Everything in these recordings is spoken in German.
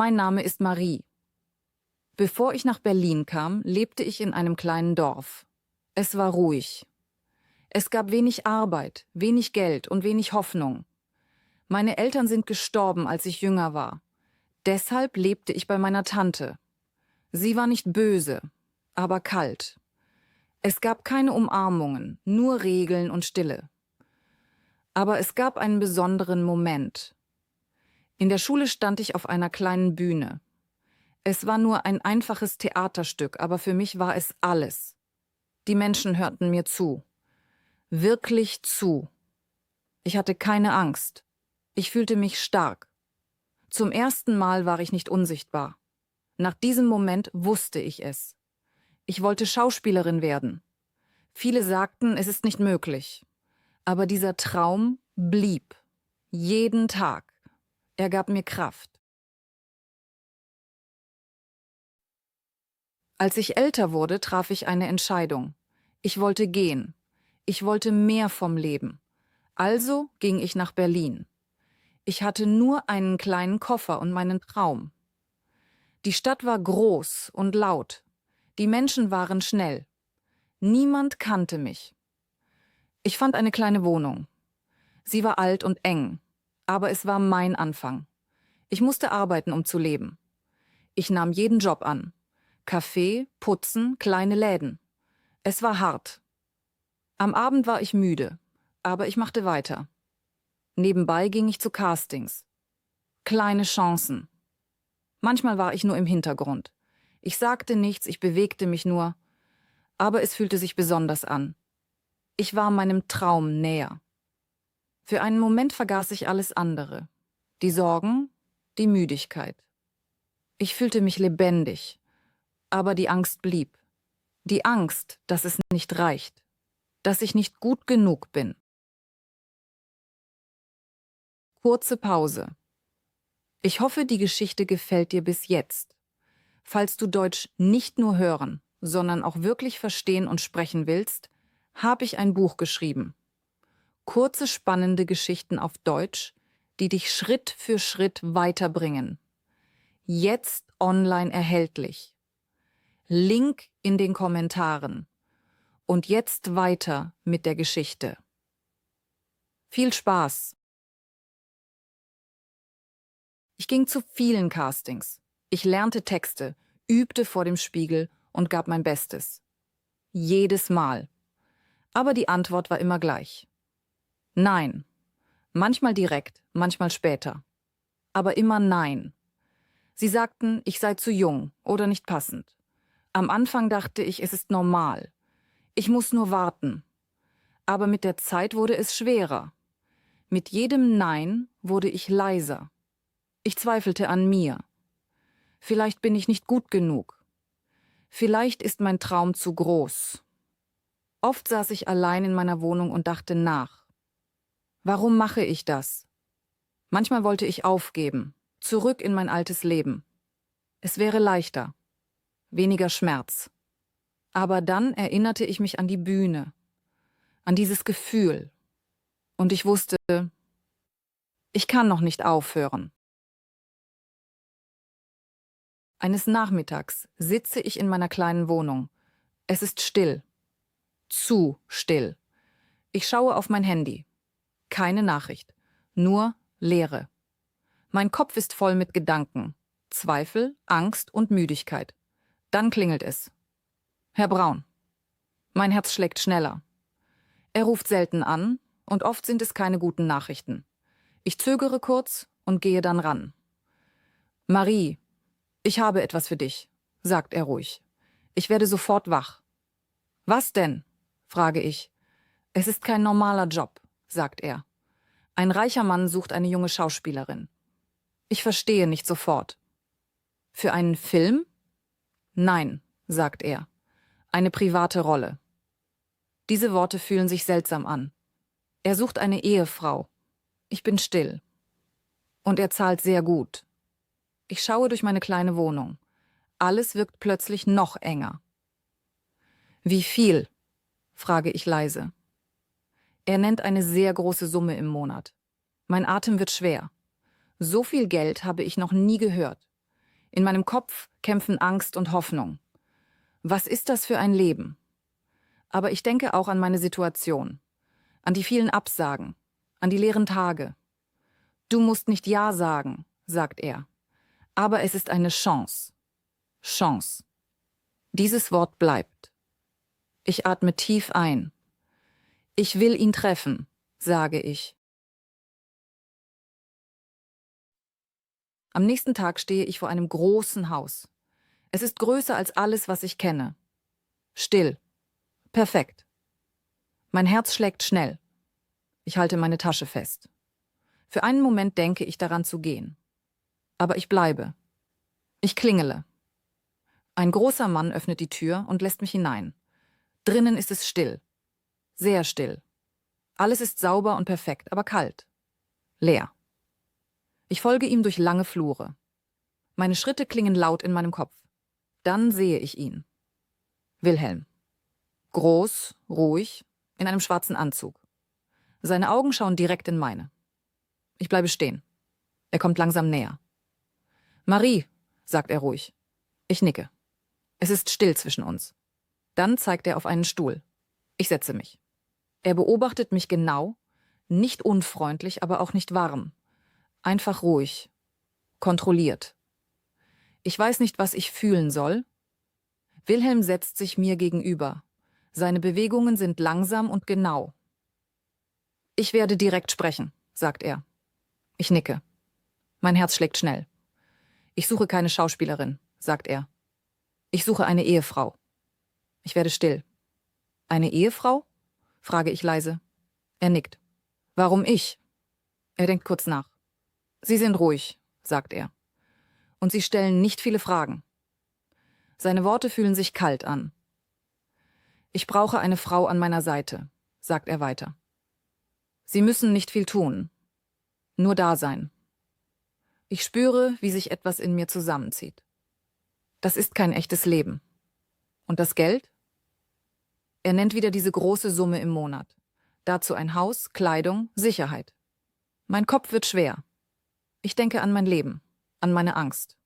Mein Name ist Marie. Bevor ich nach Berlin kam, lebte ich in einem kleinen Dorf. Es war ruhig. Es gab wenig Arbeit, wenig Geld und wenig Hoffnung. Meine Eltern sind gestorben, als ich jünger war. Deshalb lebte ich bei meiner Tante. Sie war nicht böse, aber kalt. Es gab keine Umarmungen, nur Regeln und Stille. Aber es gab einen besonderen Moment. In der Schule stand ich auf einer kleinen Bühne. Es war nur ein einfaches Theaterstück, aber für mich war es alles. Die Menschen hörten mir zu. Wirklich zu. Ich hatte keine Angst. Ich fühlte mich stark. Zum ersten Mal war ich nicht unsichtbar. Nach diesem Moment wusste ich es. Ich wollte Schauspielerin werden. Viele sagten, es ist nicht möglich. Aber dieser Traum blieb. Jeden Tag. Er gab mir Kraft. Als ich älter wurde, traf ich eine Entscheidung. Ich wollte gehen. Ich wollte mehr vom Leben. Also ging ich nach Berlin. Ich hatte nur einen kleinen Koffer und meinen Traum. Die Stadt war groß und laut. Die Menschen waren schnell. Niemand kannte mich. Ich fand eine kleine Wohnung. Sie war alt und eng, aber es war mein Anfang. Ich musste arbeiten, um zu leben. Ich nahm jeden Job an. Kaffee, Putzen, kleine Läden. Es war hart. Am Abend war ich müde, aber ich machte weiter. Nebenbei ging ich zu Castings. Kleine Chancen. Manchmal war ich nur im Hintergrund. Ich sagte nichts, ich bewegte mich nur, aber es fühlte sich besonders an. Ich war meinem Traum näher. Für einen Moment vergaß ich alles andere. Die Sorgen, die Müdigkeit. Ich fühlte mich lebendig, aber die Angst blieb. Die Angst, dass es nicht reicht, dass ich nicht gut genug bin. Kurze Pause. Ich hoffe, die Geschichte gefällt dir bis jetzt. Falls du Deutsch nicht nur hören, sondern auch wirklich verstehen und sprechen willst, habe ich ein Buch geschrieben. Kurze, spannende Geschichten auf Deutsch, die dich Schritt für Schritt weiterbringen. Jetzt online erhältlich. Link in den Kommentaren. Und jetzt weiter mit der Geschichte. Viel Spaß! Ich ging zu vielen Castings. Ich lernte Texte, übte vor dem Spiegel und gab mein Bestes. Jedes Mal. Aber die Antwort war immer gleich. Nein. Manchmal direkt, manchmal später. Aber immer nein. Sie sagten, ich sei zu jung oder nicht passend. Am Anfang dachte ich, es ist normal. Ich muss nur warten. Aber mit der Zeit wurde es schwerer. Mit jedem Nein wurde ich leiser. Ich zweifelte an mir. Vielleicht bin ich nicht gut genug. Vielleicht ist mein Traum zu groß. Oft saß ich allein in meiner Wohnung und dachte nach. Warum mache ich das? Manchmal wollte ich aufgeben, zurück in mein altes Leben. Es wäre leichter, weniger Schmerz. Aber dann erinnerte ich mich an die Bühne, an dieses Gefühl. Und ich wusste, ich kann noch nicht aufhören. Eines Nachmittags sitze ich in meiner kleinen Wohnung. Es ist still. Zu still. Ich schaue auf mein Handy. Keine Nachricht. Nur Leere. Mein Kopf ist voll mit Gedanken. Zweifel, Angst und Müdigkeit. Dann klingelt es. Herr Braun. Mein Herz schlägt schneller. Er ruft selten an und oft sind es keine guten Nachrichten. Ich zögere kurz und gehe dann ran. Marie, ich habe etwas für dich, sagt er ruhig. Ich werde sofort wach. Was denn? Frage ich. Es ist kein normaler Job, sagt er. Ein reicher Mann sucht eine junge Schauspielerin. Ich verstehe nicht sofort. Für einen Film? Nein, sagt er. Eine private Rolle. Diese Worte fühlen sich seltsam an. Er sucht eine Ehefrau. Ich bin still. Und er zahlt sehr gut. Ich schaue durch meine kleine Wohnung. Alles wirkt plötzlich noch enger. Wie viel? Frage ich leise. Er nennt eine sehr große Summe im Monat. Mein Atem wird schwer. So viel Geld habe ich noch nie gehört. In meinem Kopf kämpfen Angst und Hoffnung. Was ist das für ein Leben? Aber ich denke auch an meine Situation, an die vielen Absagen, an die leeren Tage. Du musst nicht Ja sagen, sagt er. Aber es ist eine Chance. Chance. Dieses Wort bleibt. Ich atme tief ein. Ich will ihn treffen, sage ich. Am nächsten Tag stehe ich vor einem großen Haus. Es ist größer als alles, was ich kenne. Still. Perfekt. Mein Herz schlägt schnell. Ich halte meine Tasche fest. Für einen Moment denke ich daran zu gehen. Aber ich bleibe. Ich klingele. Ein großer Mann öffnet die Tür und lässt mich hinein. Drinnen ist es still. Sehr still. Alles ist sauber und perfekt, aber kalt. Leer. Ich folge ihm durch lange Flure. Meine Schritte klingen laut in meinem Kopf. Dann sehe ich ihn. Wilhelm. Groß, ruhig, in einem schwarzen Anzug. Seine Augen schauen direkt in meine. Ich bleibe stehen. Er kommt langsam näher. Marie, sagt er ruhig. Ich nicke. Es ist still zwischen uns. Dann zeigt er auf einen Stuhl. Ich setze mich. Er beobachtet mich genau, nicht unfreundlich, aber auch nicht warm. Einfach ruhig. Kontrolliert. Ich weiß nicht, was ich fühlen soll. Wilhelm setzt sich mir gegenüber. Seine Bewegungen sind langsam und genau. Ich werde direkt sprechen, sagt er. Ich nicke. Mein Herz schlägt schnell. Ich suche keine Schauspielerin, sagt er. Ich suche eine Ehefrau. Ich werde still. Eine Ehefrau? Frage ich leise. Er nickt. Warum ich? Er denkt kurz nach. Sie sind ruhig, sagt er. Und Sie stellen nicht viele Fragen. Seine Worte fühlen sich kalt an. Ich brauche eine Frau an meiner Seite, sagt er weiter. Sie müssen nicht viel tun, nur da sein. Ich spüre, wie sich etwas in mir zusammenzieht. Das ist kein echtes Leben. Und das Geld? Er nennt wieder diese große Summe im Monat. Dazu ein Haus, Kleidung, Sicherheit. Mein Kopf wird schwer. Ich denke an mein Leben, an meine Angst.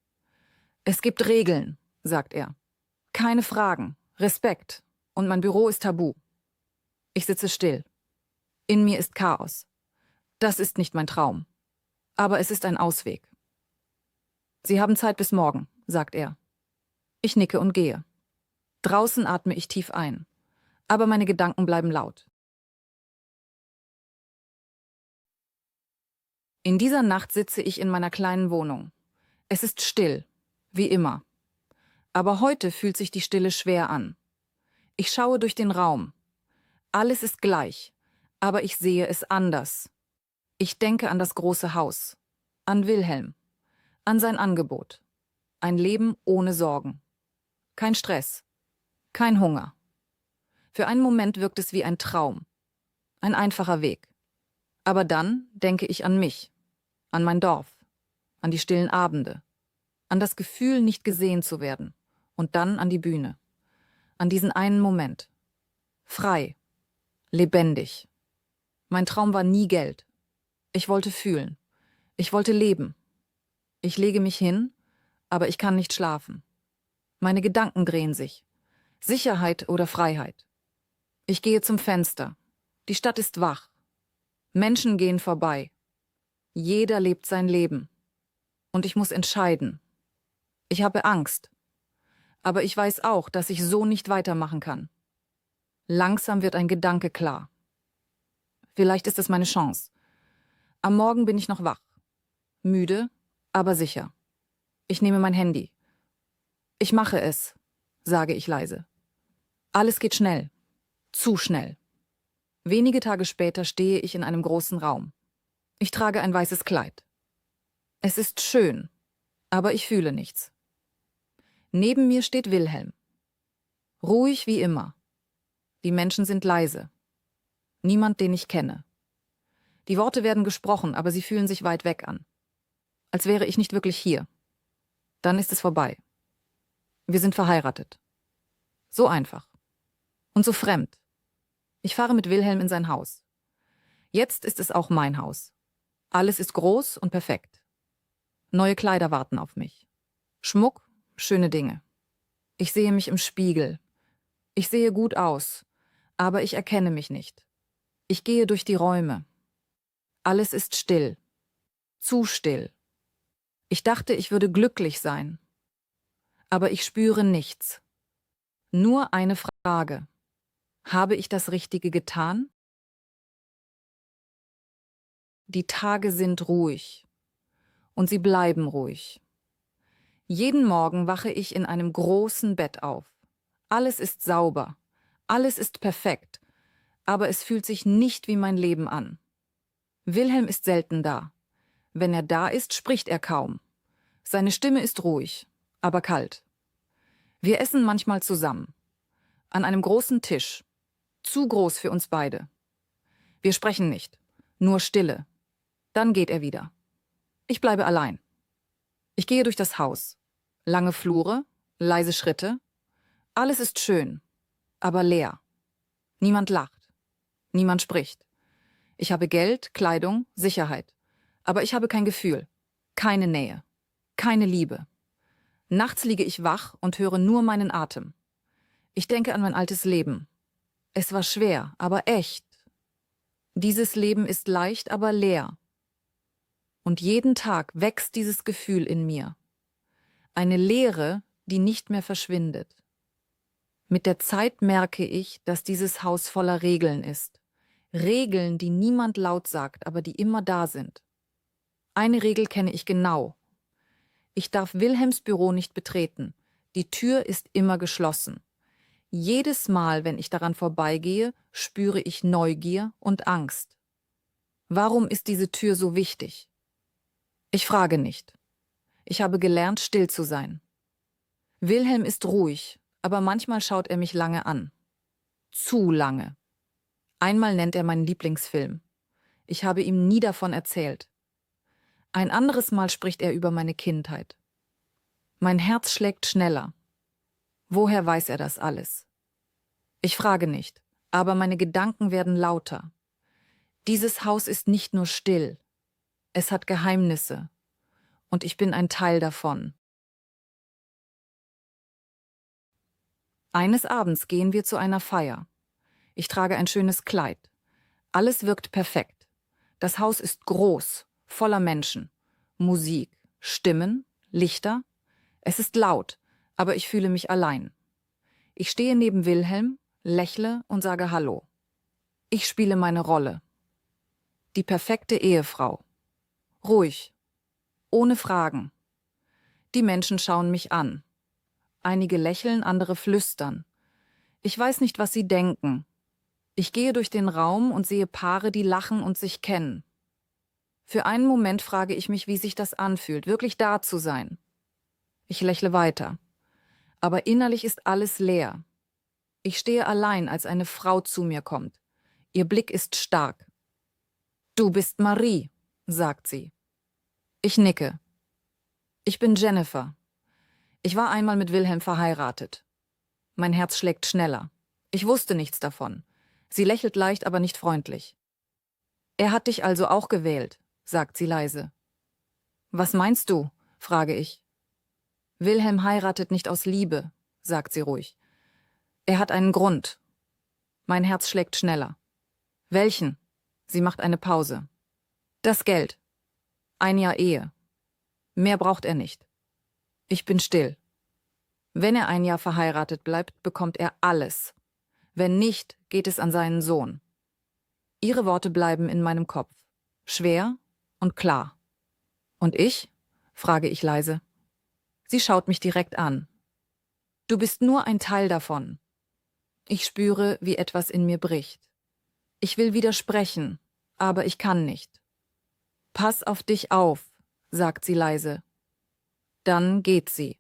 Es gibt Regeln, sagt er. Keine Fragen, Respekt. Und mein Büro ist tabu. Ich sitze still. In mir ist Chaos. Das ist nicht mein Traum. Aber es ist ein Ausweg. Sie haben Zeit bis morgen, sagt er. Ich nicke und gehe. Draußen atme ich tief ein. Aber meine Gedanken bleiben laut. In dieser Nacht sitze ich in meiner kleinen Wohnung. Es ist still, wie immer. Aber heute fühlt sich die Stille schwer an. Ich schaue durch den Raum. Alles ist gleich, aber ich sehe es anders. Ich denke an das große Haus, an Wilhelm, an sein Angebot. Ein Leben ohne Sorgen. Kein Stress, kein Hunger. Für einen Moment wirkt es wie ein Traum, ein einfacher Weg. Aber dann denke ich an mich, an mein Dorf, an die stillen Abende, an das Gefühl, nicht gesehen zu werden und dann an die Bühne. An diesen einen Moment. Frei. Lebendig. Mein Traum war nie Geld. Ich wollte fühlen. Ich wollte leben. Ich lege mich hin, aber ich kann nicht schlafen. Meine Gedanken drehen sich. Sicherheit oder Freiheit. Ich gehe zum Fenster. Die Stadt ist wach. Menschen gehen vorbei. Jeder lebt sein Leben. Und ich muss entscheiden. Ich habe Angst. Aber ich weiß auch, dass ich so nicht weitermachen kann. Langsam wird ein Gedanke klar. Vielleicht ist es meine Chance. Am Morgen bin ich noch wach. Müde, aber sicher. Ich nehme mein Handy. Ich mache es, sage ich leise. Alles geht schnell. Zu schnell. Wenige Tage später stehe ich in einem großen Raum. Ich trage ein weißes Kleid. Es ist schön, aber ich fühle nichts. Neben mir steht Wilhelm. Ruhig wie immer. Die Menschen sind leise. Niemand, den ich kenne. Die Worte werden gesprochen, aber sie fühlen sich weit weg an. Als wäre ich nicht wirklich hier. Dann ist es vorbei. Wir sind verheiratet. So einfach. Und so fremd. Ich fahre mit Wilhelm in sein Haus. Jetzt ist es auch mein Haus. Alles ist groß und perfekt. Neue Kleider warten auf mich. Schmuck, schöne Dinge. Ich sehe mich im Spiegel. Ich sehe gut aus, aber ich erkenne mich nicht. Ich gehe durch die Räume. Alles ist still. Zu still. Ich dachte, ich würde glücklich sein. Aber ich spüre nichts. Nur eine Frage. Habe ich das Richtige getan? Die Tage sind ruhig. Und sie bleiben ruhig. Jeden Morgen wache ich in einem großen Bett auf. Alles ist sauber. Alles ist perfekt. Aber es fühlt sich nicht wie mein Leben an. Wilhelm ist selten da. Wenn er da ist, spricht er kaum. Seine Stimme ist ruhig, aber kalt. Wir essen manchmal zusammen. An einem großen Tisch. Zu groß für uns beide. Wir sprechen nicht. Nur Stille. Dann geht er wieder. Ich bleibe allein. Ich gehe durch das Haus. Lange Flure, leise Schritte. Alles ist schön, aber leer. Niemand lacht. Niemand spricht. Ich habe Geld, Kleidung, Sicherheit. Aber ich habe kein Gefühl. Keine Nähe. Keine Liebe. Nachts liege ich wach und höre nur meinen Atem. Ich denke an mein altes Leben. Es war schwer, aber echt. Dieses Leben ist leicht, aber leer. Und jeden Tag wächst dieses Gefühl in mir. Eine Leere, die nicht mehr verschwindet. Mit der Zeit merke ich, dass dieses Haus voller Regeln ist. Regeln, die niemand laut sagt, aber die immer da sind. Eine Regel kenne ich genau. Ich darf Wilhelms Büro nicht betreten. Die Tür ist immer geschlossen. Jedes Mal, wenn ich daran vorbeigehe, spüre ich Neugier und Angst. Warum ist diese Tür so wichtig? Ich frage nicht. Ich habe gelernt, still zu sein. Wilhelm ist ruhig, aber manchmal schaut er mich lange an. Zu lange. Einmal nennt er meinen Lieblingsfilm. Ich habe ihm nie davon erzählt. Ein anderes Mal spricht er über meine Kindheit. Mein Herz schlägt schneller. Woher weiß er das alles? Ich frage nicht, aber meine Gedanken werden lauter. Dieses Haus ist nicht nur still. Es hat Geheimnisse. Und ich bin ein Teil davon. Eines Abends gehen wir zu einer Feier. Ich trage ein schönes Kleid. Alles wirkt perfekt. Das Haus ist groß, voller Menschen. Musik, Stimmen, Lichter. Es ist laut, aber ich fühle mich allein. Ich stehe neben Wilhelm, lächle und sage Hallo. Ich spiele meine Rolle. Die perfekte Ehefrau. Ruhig. Ohne Fragen. Die Menschen schauen mich an. Einige lächeln, andere flüstern. Ich weiß nicht, was sie denken. Ich gehe durch den Raum und sehe Paare, die lachen und sich kennen. Für einen Moment frage ich mich, wie sich das anfühlt, wirklich da zu sein. Ich lächle weiter. Aber innerlich ist alles leer. Ich stehe allein, als eine Frau zu mir kommt. Ihr Blick ist stark. »Du bist Marie«, sagt sie. Ich nicke. Ich bin Jennifer. Ich war einmal mit Wilhelm verheiratet. Mein Herz schlägt schneller. Ich wusste nichts davon. Sie lächelt leicht, aber nicht freundlich. »Er hat dich also auch gewählt«, sagt sie leise. »Was meinst du?«, frage ich. »Wilhelm heiratet nicht aus Liebe«, sagt sie ruhig. »Er hat einen Grund.« Mein Herz schlägt schneller. »Welchen?«, sie macht eine Pause. »Das Geld. 1 Jahr Ehe. Mehr braucht er nicht.« Ich bin still. Wenn er 1 Jahr verheiratet bleibt, bekommt er alles. Wenn nicht, geht es an seinen Sohn. Ihre Worte bleiben in meinem Kopf. Schwer und klar. »Und ich?«, frage ich leise. Sie schaut mich direkt an. »Du bist nur ein Teil davon.« Ich spüre, wie etwas in mir bricht. Ich will widersprechen, aber ich kann nicht. »Pass auf dich auf«, sagt sie leise. Dann geht sie.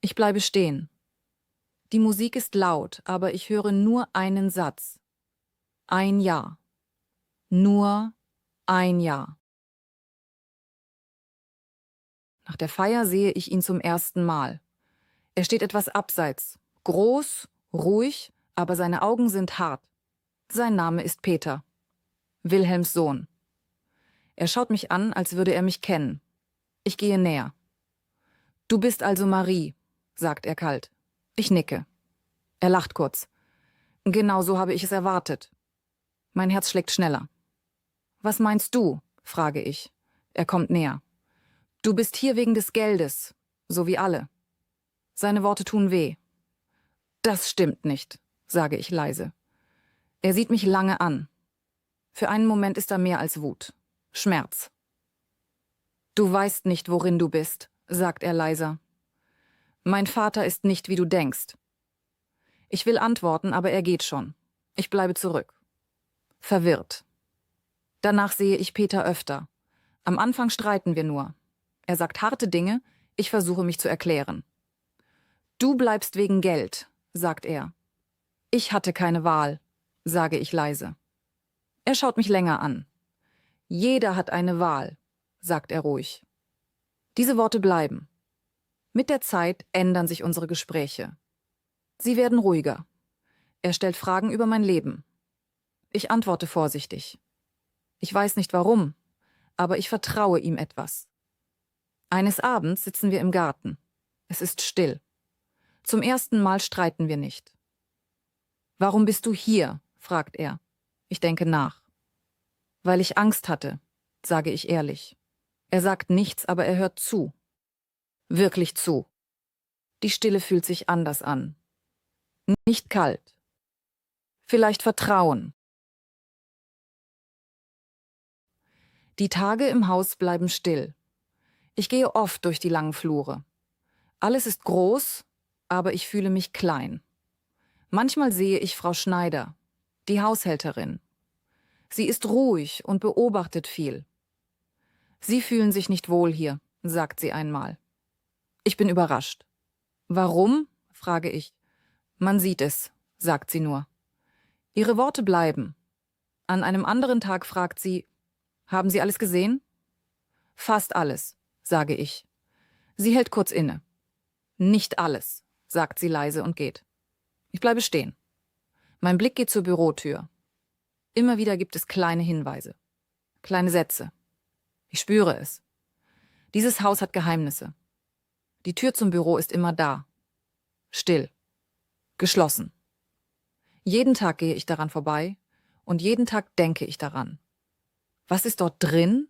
Ich bleibe stehen. Die Musik ist laut, aber ich höre nur einen Satz. 1 Jahr. Nur 1 Jahr. Nach der Feier sehe ich ihn zum ersten Mal. Er steht etwas abseits, groß, ruhig, aber seine Augen sind hart. Sein Name ist Peter, Wilhelms Sohn. Er schaut mich an, als würde er mich kennen. Ich gehe näher. Du bist also Marie, sagt er kalt. Ich nicke. Er lacht kurz. Genau so habe ich es erwartet. Mein Herz schlägt schneller. Was meinst du? Frage ich. Er kommt näher. Du bist hier wegen des Geldes, so wie alle. Seine Worte tun weh. Das stimmt nicht, sage ich leise. Er sieht mich lange an. Für einen Moment ist da mehr als Wut. Schmerz. Du weißt nicht, worin du bist, sagt er leiser. Mein Vater ist nicht, wie du denkst. Ich will antworten, aber er geht schon. Ich bleibe zurück. Verwirrt. Danach sehe ich Peter öfter. Am Anfang streiten wir nur. Er sagt harte Dinge, ich versuche mich zu erklären. Du bleibst wegen Geld, sagt er. Ich hatte keine Wahl, sage ich leise. Er schaut mich länger an. Jeder hat eine Wahl, sagt er ruhig. Diese Worte bleiben. Mit der Zeit ändern sich unsere Gespräche. Sie werden ruhiger. Er stellt Fragen über mein Leben. Ich antworte vorsichtig. Ich weiß nicht warum, aber ich vertraue ihm etwas. Eines Abends sitzen wir im Garten. Es ist still. Zum ersten Mal streiten wir nicht. Warum bist du hier? Fragt er. Ich denke nach. Weil ich Angst hatte, sage ich ehrlich. Er sagt nichts, aber er hört zu. Wirklich zu. Die Stille fühlt sich anders an. Nicht kalt. Vielleicht Vertrauen. Die Tage im Haus bleiben still. Ich gehe oft durch die langen Flure. Alles ist groß, aber ich fühle mich klein. Manchmal sehe ich Frau Schneider, die Haushälterin. Sie ist ruhig und beobachtet viel. Sie fühlen sich nicht wohl hier, sagt sie einmal. Ich bin überrascht. Warum? Frage ich. Man sieht es, sagt sie nur. Ihre Worte bleiben. An einem anderen Tag fragt sie, haben Sie alles gesehen? Fast alles, sage ich. Sie hält kurz inne. Nicht alles, sagt sie leise und geht. Ich bleibe stehen. Mein Blick geht zur Bürotür. Immer wieder gibt es kleine Hinweise, kleine Sätze. Ich spüre es. Dieses Haus hat Geheimnisse. Die Tür zum Büro ist immer da. Still. Geschlossen. Jeden Tag gehe ich daran vorbei und jeden Tag denke ich daran. Was ist dort drin?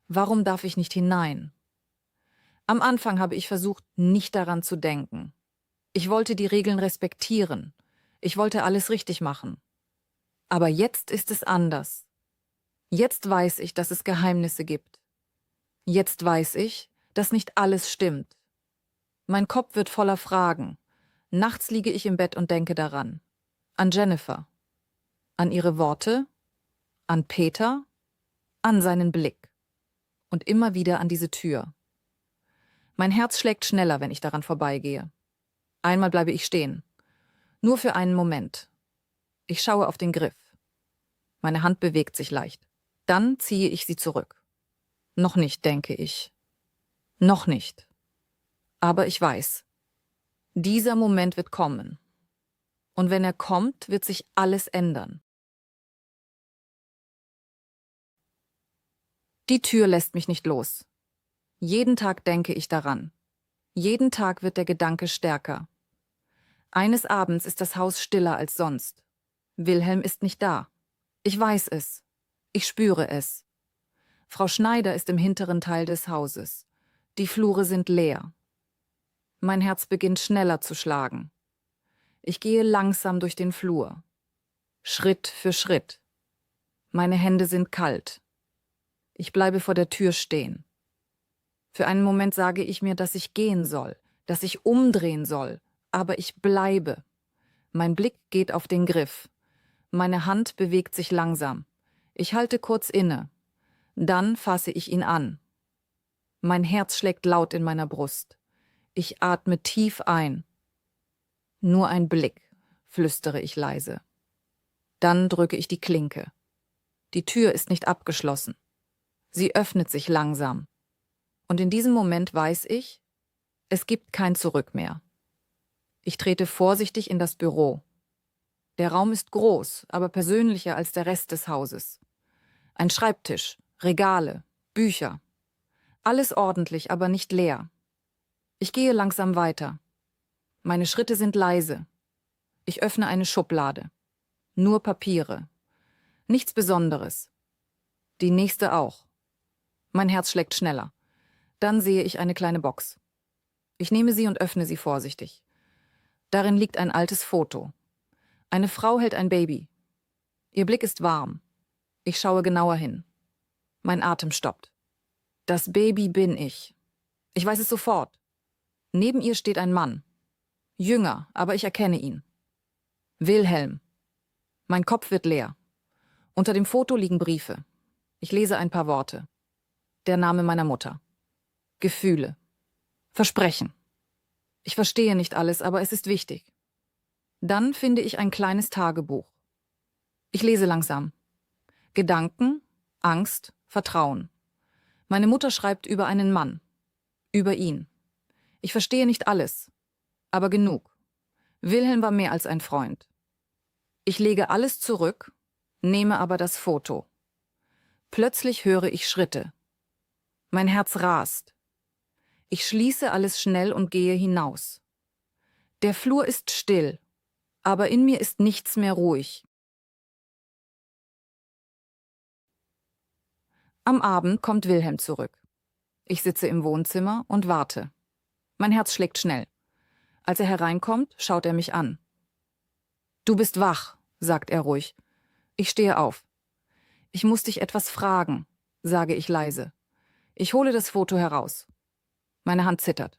Warum darf ich nicht hinein? Am Anfang habe ich versucht, nicht daran zu denken. Ich wollte die Regeln respektieren. Ich wollte alles richtig machen. Aber jetzt ist es anders. Jetzt weiß ich, dass es Geheimnisse gibt. Jetzt weiß ich, dass nicht alles stimmt. Mein Kopf wird voller Fragen. Nachts liege ich im Bett und denke daran. An Jennifer. An ihre Worte. An Peter. An seinen Blick. Und immer wieder an diese Tür. Mein Herz schlägt schneller, wenn ich daran vorbeigehe. Einmal bleibe ich stehen. Nur für einen Moment. Ich schaue auf den Griff. Meine Hand bewegt sich leicht. Dann ziehe ich sie zurück. Noch nicht, denke ich. Noch nicht. Aber ich weiß. Dieser Moment wird kommen. Und wenn er kommt, wird sich alles ändern. Die Tür lässt mich nicht los. Jeden Tag denke ich daran. Jeden Tag wird der Gedanke stärker. Eines Abends ist das Haus stiller als sonst. Wilhelm ist nicht da. Ich weiß es. Ich spüre es. Frau Schneider ist im hinteren Teil des Hauses. Die Flure sind leer. Mein Herz beginnt schneller zu schlagen. Ich gehe langsam durch den Flur. Schritt für Schritt. Meine Hände sind kalt. Ich bleibe vor der Tür stehen. Für einen Moment sage ich mir, dass ich gehen soll, dass ich umdrehen soll, aber ich bleibe. Mein Blick geht auf den Griff. Meine Hand bewegt sich langsam. Ich halte kurz inne. Dann fasse ich ihn an. Mein Herz schlägt laut in meiner Brust. Ich atme tief ein. Nur ein Blick, flüstere ich leise. Dann drücke ich die Klinke. Die Tür ist nicht abgeschlossen. Sie öffnet sich langsam. Und in diesem Moment weiß ich, es gibt kein Zurück mehr. Ich trete vorsichtig in das Büro. Der Raum ist groß, aber persönlicher als der Rest des Hauses. Ein Schreibtisch, Regale, Bücher. Alles ordentlich, aber nicht leer. Ich gehe langsam weiter. Meine Schritte sind leise. Ich öffne eine Schublade. Nur Papiere. Nichts Besonderes. Die nächste auch. Mein Herz schlägt schneller. Dann sehe ich eine kleine Box. Ich nehme sie und öffne sie vorsichtig. Darin liegt ein altes Foto. Eine Frau hält ein Baby. Ihr Blick ist warm. Ich schaue genauer hin. Mein Atem stoppt. Das Baby bin ich. Ich weiß es sofort. Neben ihr steht ein Mann. Jünger, aber ich erkenne ihn. Wilhelm. Mein Kopf wird leer. Unter dem Foto liegen Briefe. Ich lese ein paar Worte. Der Name meiner Mutter. Gefühle. Versprechen. Ich verstehe nicht alles, aber es ist wichtig. Dann finde ich ein kleines Tagebuch. Ich lese langsam. Gedanken, Angst, Vertrauen. Meine Mutter schreibt über einen Mann. Über ihn. Ich verstehe nicht alles, aber genug. Wilhelm war mehr als ein Freund. Ich lege alles zurück, nehme aber das Foto. Plötzlich höre ich Schritte. Mein Herz rast. Ich schließe alles schnell und gehe hinaus. Der Flur ist still, aber in mir ist nichts mehr ruhig. Am Abend kommt Wilhelm zurück. Ich sitze im Wohnzimmer und warte. Mein Herz schlägt schnell. Als er hereinkommt, schaut er mich an. »Du bist wach«, sagt er ruhig. Ich stehe auf. »Ich muss dich etwas fragen«, sage ich leise. Ich hole das Foto heraus. Meine Hand zittert.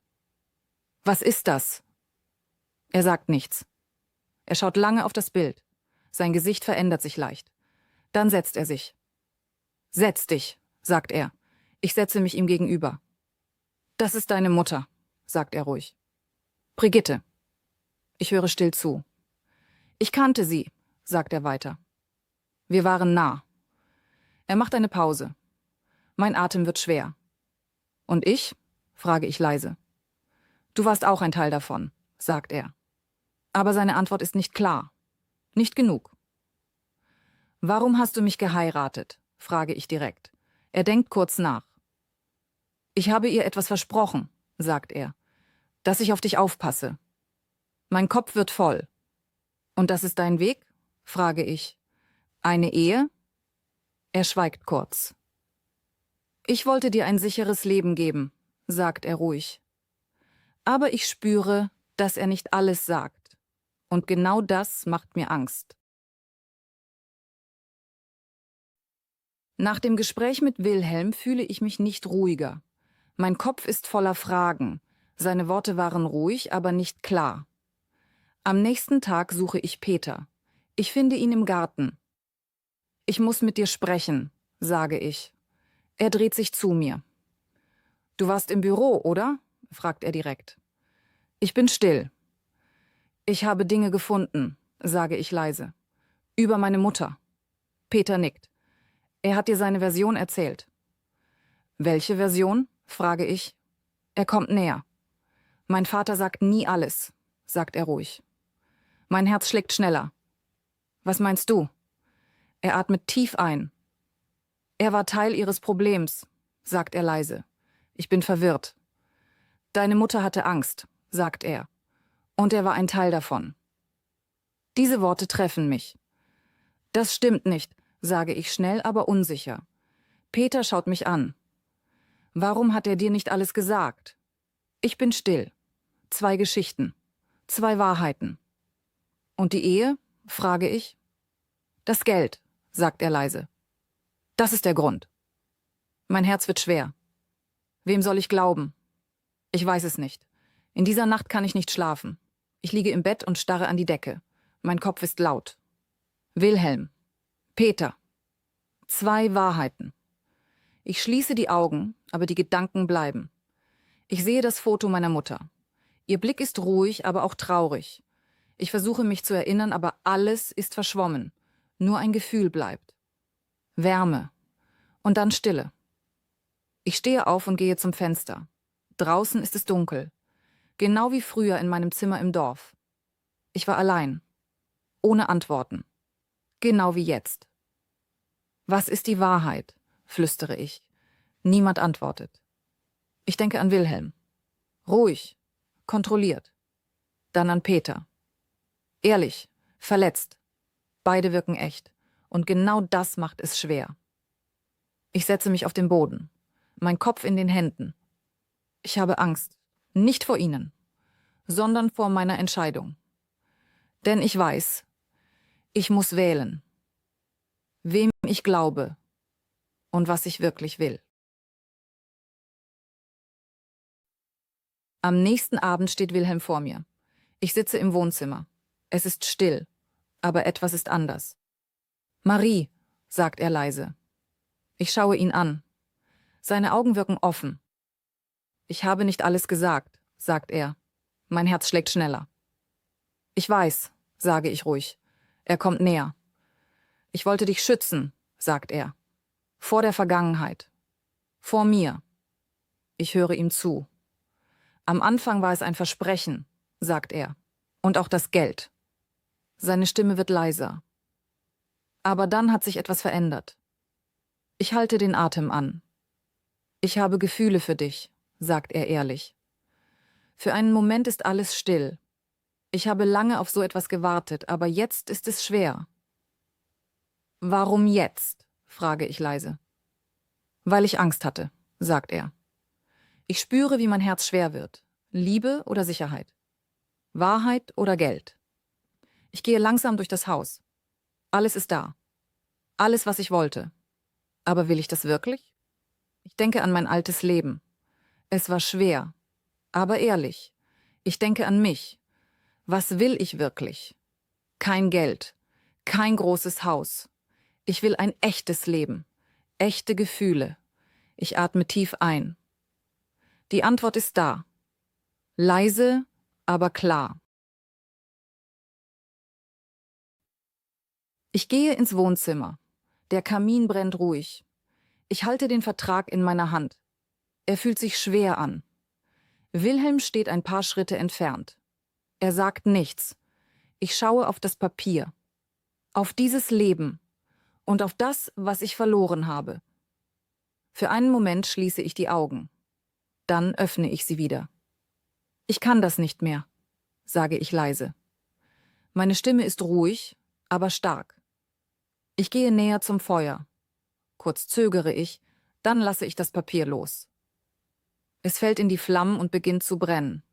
»Was ist das?« Er sagt nichts. Er schaut lange auf das Bild. Sein Gesicht verändert sich leicht. Dann setzt er sich. »Setz dich«, sagt er. Ich setze mich ihm gegenüber. »Das ist deine Mutter«, sagt er ruhig. »Brigitte.« Ich höre still zu. »Ich kannte sie«, sagt er weiter. »Wir waren nah.« Er macht eine Pause. Mein Atem wird schwer. »Und ich?«, frage ich leise. »Du warst auch ein Teil davon«, sagt er. Aber seine Antwort ist nicht klar. Nicht genug. »Warum hast du mich geheiratet?«, frage ich direkt. Er denkt kurz nach. »Ich habe ihr etwas versprochen«, sagt er, »dass ich auf dich aufpasse.« Mein Kopf wird voll. »Und das ist dein Weg?«, frage ich. »Eine Ehe?« Er schweigt kurz. »Ich wollte dir ein sicheres Leben geben«, sagt er ruhig. Aber ich spüre, dass er nicht alles sagt. Und genau das macht mir Angst. Nach dem Gespräch mit Wilhelm fühle ich mich nicht ruhiger. Mein Kopf ist voller Fragen. Seine Worte waren ruhig, aber nicht klar. Am nächsten Tag suche ich Peter. Ich finde ihn im Garten. »Ich muss mit dir sprechen«, sage ich. Er dreht sich zu mir. »Du warst im Büro, oder?«, fragt er direkt. Ich bin still. »Ich habe Dinge gefunden«, sage ich leise. »Über meine Mutter.« Peter nickt. »Er hat dir seine Version erzählt.« »Welche Version?«, frage ich. Er kommt näher. »Mein Vater sagt nie alles«, sagt er ruhig. Mein Herz schlägt schneller. »Was meinst du?« Er atmet tief ein. »Er war Teil ihres Problems«, sagt er leise. Ich bin verwirrt. »Deine Mutter hatte Angst«, sagt er. »Und er war ein Teil davon.« Diese Worte treffen mich. »Das stimmt nicht«, sage ich schnell, aber unsicher. Peter schaut mich an. »Warum hat er dir nicht alles gesagt?« Ich bin still. 2 Geschichten. 2 Wahrheiten. »Und die Ehe?«, frage ich. »Das Geld«, sagt er leise. »Das ist der Grund.« Mein Herz wird schwer. Wem soll ich glauben? Ich weiß es nicht. In dieser Nacht kann ich nicht schlafen. Ich liege im Bett und starre an die Decke. Mein Kopf ist laut. Wilhelm. Peter. 2 Wahrheiten. Ich schließe die Augen, aber die Gedanken bleiben. Ich sehe das Foto meiner Mutter. Ihr Blick ist ruhig, aber auch traurig. Ich versuche mich zu erinnern, aber alles ist verschwommen. Nur ein Gefühl bleibt. Wärme. Und dann Stille. Ich stehe auf und gehe zum Fenster. Draußen ist es dunkel. Genau wie früher in meinem Zimmer im Dorf. Ich war allein. Ohne Antworten. Genau wie jetzt. »Was ist die Wahrheit?«, flüstere ich. Niemand antwortet. Ich denke an Wilhelm. Ruhig, kontrolliert. Dann an Peter. Ehrlich, verletzt. Beide wirken echt. Und genau das macht es schwer. Ich setze mich auf den Boden, mein Kopf in den Händen. Ich habe Angst, nicht vor ihnen, sondern vor meiner Entscheidung. Denn ich weiß, ich muss wählen, wem ich glaube und was ich wirklich will. Am nächsten Abend steht Wilhelm vor mir. Ich sitze im Wohnzimmer. Es ist still, aber etwas ist anders. Marie, sagt er leise. Ich schaue ihn an. Seine Augen wirken offen. Ich habe nicht alles gesagt, sagt er. Mein Herz schlägt schneller. Ich weiß, sage ich ruhig. Er kommt näher. Ich wollte dich schützen, sagt er. Vor der Vergangenheit. Vor mir. Ich höre ihm zu. Am Anfang war es ein Versprechen, sagt er. Und auch das Geld. Seine Stimme wird leiser. Aber dann hat sich etwas verändert. Ich halte den Atem an. Ich habe Gefühle für dich, sagt er ehrlich. Für einen Moment ist alles still. Ich habe lange auf so etwas gewartet, aber jetzt ist es schwer. Warum jetzt? Frage ich leise. Weil ich Angst hatte, sagt er. Ich spüre, wie mein Herz schwer wird. Liebe oder Sicherheit? Wahrheit oder Geld? Ich gehe langsam durch das Haus. Alles ist da. Alles, was ich wollte. Aber will ich das wirklich? Ich denke an mein altes Leben. Es war schwer, aber ehrlich. Ich denke an mich. Was will ich wirklich? Kein Geld, kein großes Haus. Ich will ein echtes Leben, echte Gefühle. Ich atme tief ein. Die Antwort ist da. Leise, aber klar. Ich gehe ins Wohnzimmer. Der Kamin brennt ruhig. Ich halte den Vertrag in meiner Hand. Er fühlt sich schwer an. Wilhelm steht ein paar Schritte entfernt. Er sagt nichts. Ich schaue auf das Papier. Auf dieses Leben. Und auf das, was ich verloren habe. Für einen Moment schließe ich die Augen. Dann öffne ich sie wieder. Ich kann das nicht mehr, sage ich leise. Meine Stimme ist ruhig, aber stark. Ich gehe näher zum Feuer. Kurz zögere ich, dann lasse ich das Papier los. Es fällt in die Flammen und beginnt zu brennen.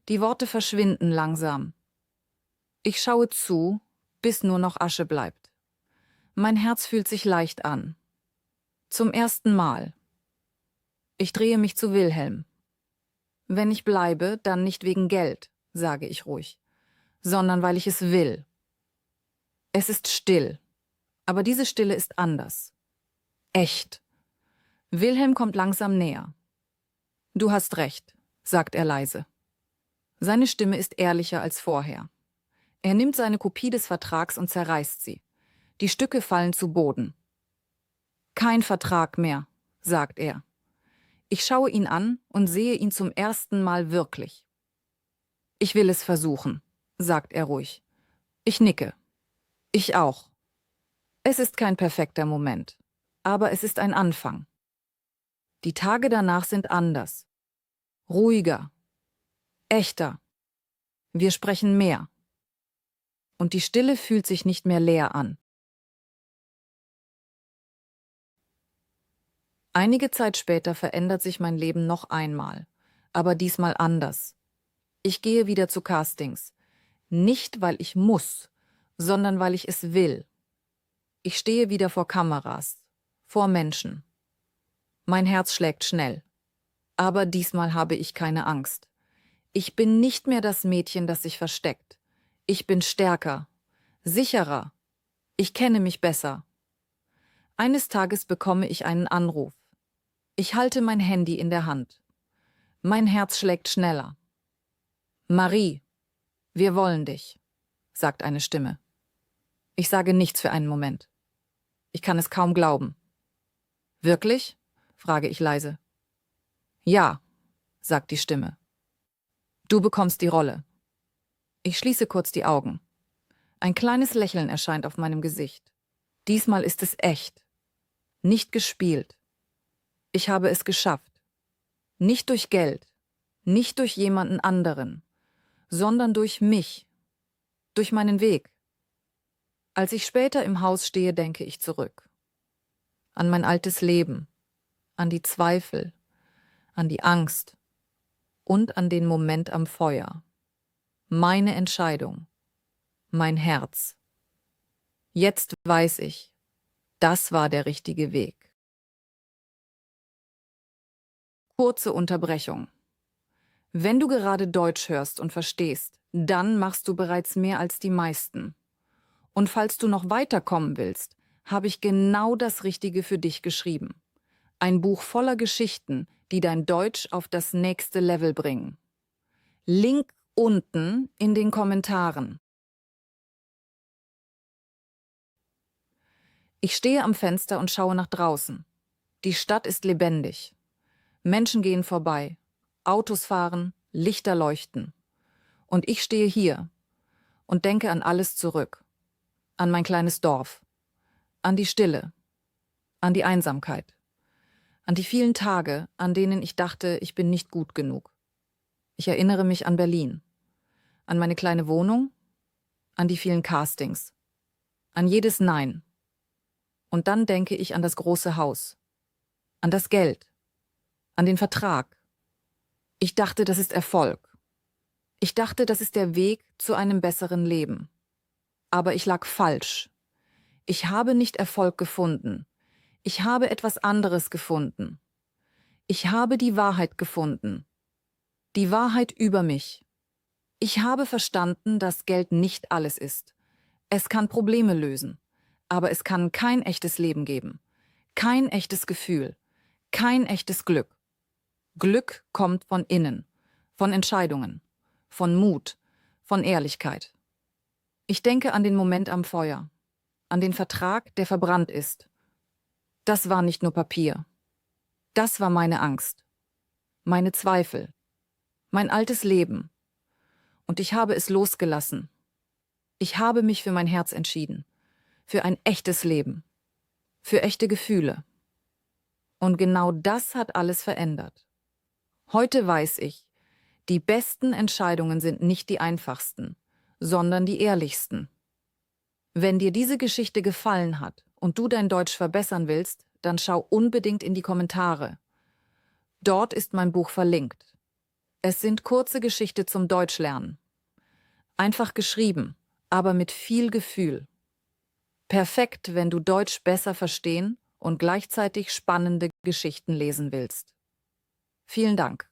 Die Worte verschwinden langsam. Ich schaue zu, bis nur noch Asche bleibt. Mein Herz fühlt sich leicht an. Zum ersten Mal. Ich drehe mich zu Wilhelm. Wenn ich bleibe, dann nicht wegen Geld, sage ich ruhig, sondern weil ich es will. Es ist still, aber diese Stille ist anders. Echt. Wilhelm kommt langsam näher. Du hast recht, sagt er leise. Seine Stimme ist ehrlicher als vorher. Er nimmt seine Kopie des Vertrags und zerreißt sie. Die Stücke fallen zu Boden. Kein Vertrag mehr, sagt er. Ich schaue ihn an und sehe ihn zum ersten Mal wirklich. Ich will es versuchen, sagt er ruhig. Ich nicke. Ich auch. Es ist kein perfekter Moment, aber es ist ein Anfang. Die Tage danach sind anders. Ruhiger. Echter. Wir sprechen mehr. Und die Stille fühlt sich nicht mehr leer an. Einige Zeit später verändert sich mein Leben noch einmal, aber diesmal anders. Ich gehe wieder zu Castings. Nicht, weil ich muss, sondern weil ich es will. Ich stehe wieder vor Kameras, vor Menschen. Mein Herz schlägt schnell. Aber diesmal habe ich keine Angst. Ich bin nicht mehr das Mädchen, das sich versteckt. Ich bin stärker, sicherer. Ich kenne mich besser. Eines Tages bekomme ich einen Anruf. Ich halte mein Handy in der Hand. Mein Herz schlägt schneller. Marie, wir wollen dich, sagt eine Stimme. Ich sage nichts für einen Moment. Ich kann es kaum glauben. Wirklich? Frage ich leise. Ja, sagt die Stimme. Du bekommst die Rolle. Ich schließe kurz die Augen. Ein kleines Lächeln erscheint auf meinem Gesicht. Diesmal ist es echt. Nicht gespielt. Ich habe es geschafft. Nicht durch Geld, Nicht durch jemanden anderen, sondern durch mich, durch meinen Weg. Als ich später im Haus stehe, denke ich zurück. An mein altes Leben, an die Zweifel, an die Angst und an den Moment am Feuer. Meine Entscheidung, mein Herz. Jetzt weiß ich, das war der richtige Weg. Kurze Unterbrechung. Wenn du gerade Deutsch hörst und verstehst, dann machst du bereits mehr als die meisten. Und falls du noch weiterkommen willst, habe ich genau das Richtige für dich geschrieben. Ein Buch voller Geschichten, die dein Deutsch auf das nächste Level bringen. Link unten in den Kommentaren. Ich stehe am Fenster und schaue nach draußen. Die Stadt ist lebendig. Menschen gehen vorbei, Autos fahren, Lichter leuchten. Und ich stehe hier und denke an alles zurück. An mein kleines Dorf, an die Stille, an die Einsamkeit, an die vielen Tage, an denen ich dachte, ich bin nicht gut genug. Ich erinnere mich an Berlin, an meine kleine Wohnung, an die vielen Castings, an jedes Nein. Und dann denke ich an das große Haus, an das Geld, an den Vertrag. Ich dachte, das ist Erfolg. Ich dachte, das ist der Weg zu einem besseren Leben. Aber ich lag falsch. Ich habe nicht Erfolg gefunden. Ich habe etwas anderes gefunden. Ich habe die Wahrheit gefunden. Die Wahrheit über mich. Ich habe verstanden, dass Geld nicht alles ist. Es kann Probleme lösen, aber es kann kein echtes Leben geben. Kein echtes Gefühl. Kein echtes Glück. Glück kommt von innen, von Entscheidungen, von Mut, von Ehrlichkeit. Ich denke an den Moment am Feuer, an den Vertrag, der verbrannt ist. Das war nicht nur Papier. Das war meine Angst, meine Zweifel, mein altes Leben. Und ich habe es losgelassen. Ich habe mich für mein Herz entschieden, für ein echtes Leben, für echte Gefühle. Und genau das hat alles verändert. Heute weiß ich, die besten Entscheidungen sind nicht die einfachsten, sondern die ehrlichsten. Wenn dir diese Geschichte gefallen hat und du dein Deutsch verbessern willst, dann schau unbedingt in die Kommentare. Dort ist mein Buch verlinkt. Es sind kurze Geschichten zum Deutschlernen. Einfach geschrieben, aber mit viel Gefühl. Perfekt, wenn du Deutsch besser verstehen und gleichzeitig spannende Geschichten lesen willst. Vielen Dank.